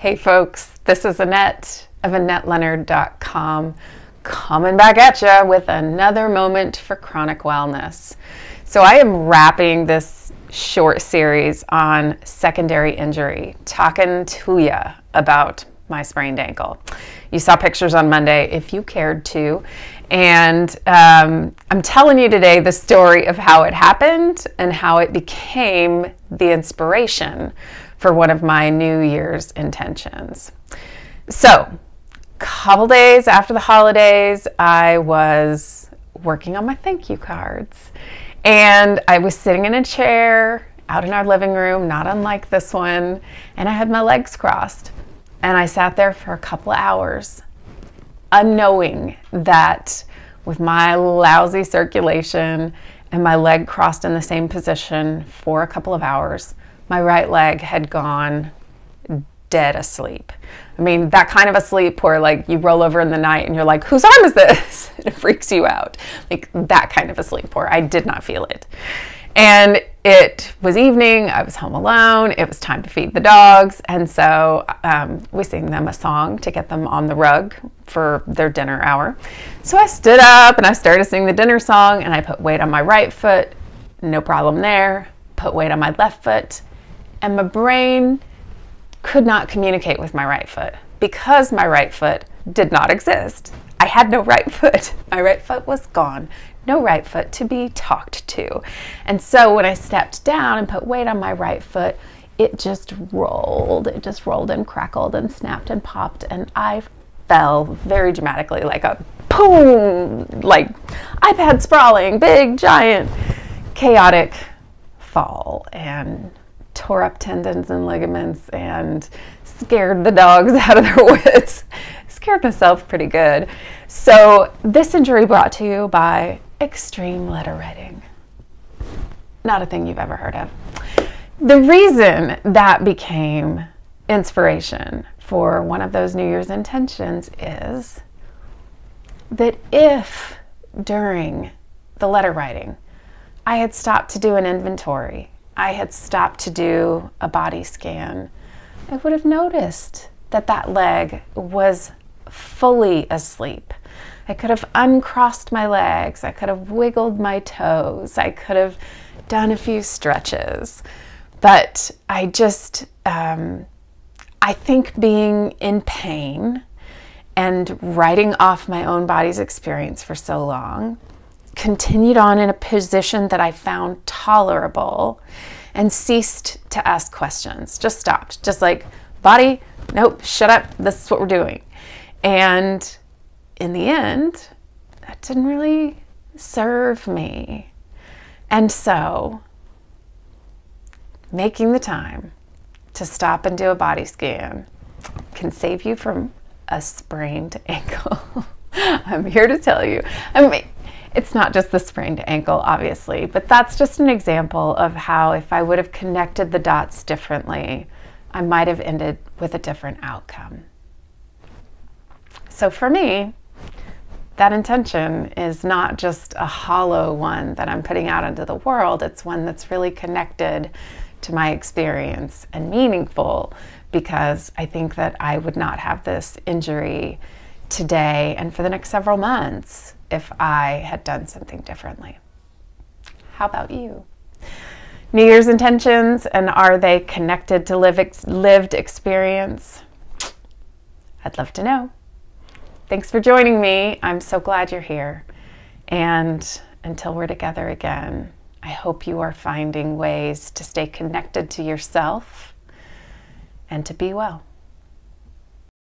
Hey folks, this is Annette of AnnetteLeonard.com coming back at you with another moment for chronic wellness. So I am wrapping this short series on secondary injury, talking to you about my sprained ankle. You saw pictures on Monday if you cared to, and I'm telling you today the story of how it happened and how it became the inspiration for one of my New Year's intentions. So, a couple days after the holidays, I was working on my thank you cards, and I was sitting in a chair out in our living room, not unlike this one, and I had my legs crossed, and I sat there for a couple of hours, unknowing that with my lousy circulation and my leg crossed in the same position for a couple of hours, my right leg had gone dead asleep. I mean, that kind of asleep where like you roll over in the night and you're like, whose arm is this? And it freaks you out. Like that kind of asleep where I did not feel it. And it was evening, I was home alone, it was time to feed the dogs, and so we sang them a song to get them on the rug for their dinner hour. So I stood up and I started singing the dinner song, and I put weight on my right foot, no problem there, put weight on my left foot, and my brain could not communicate with my right foot because my right foot did not exist. I had no right foot. My right foot was gone. No right foot to be talked to. And so when I stepped down and put weight on my right foot, it just rolled. It just rolled and crackled and snapped and popped, and I fell very dramatically, like a boom, like iPad sprawling, big, giant, chaotic fall, and tore up tendons and ligaments and scared the dogs out of their wits. Scared myself pretty good. So this injury brought to you by extreme letter writing. Not a thing you've ever heard of. The reason that became inspiration for one of those New Year's intentions is that if during the letter writing I had stopped to do an inventory, I had stopped to do a body scan, I would have noticed that that leg was fully asleep. I could have uncrossed my legs, I could have wiggled my toes, I could have done a few stretches. But I just, I think being in pain and writing off my own body's experience for so long, continued on in a position that I found tolerable and ceased to ask questions. Just stopped. Just like, body, nope, shut up, this is what we're doing. And in the end, that didn't really serve me. And so, making the time to stop and do a body scan can save you from a sprained ankle. I'm here to tell you. I mean, it's not just the sprained ankle, obviously, but that's just an example of how if I would have connected the dots differently, I might have ended with a different outcome. So for me, that intention is not just a hollow one that I'm putting out into the world. It's one that's really connected to my experience and meaningful, because I think that I would not have this injury today and for the next several months if I had done something differently. How about you? New Year's intentions, and are they connected to lived experience? I'd love to know. Thanks for joining me. I'm so glad you're here. And until we're together again, I hope you are finding ways to stay connected to yourself and to be well.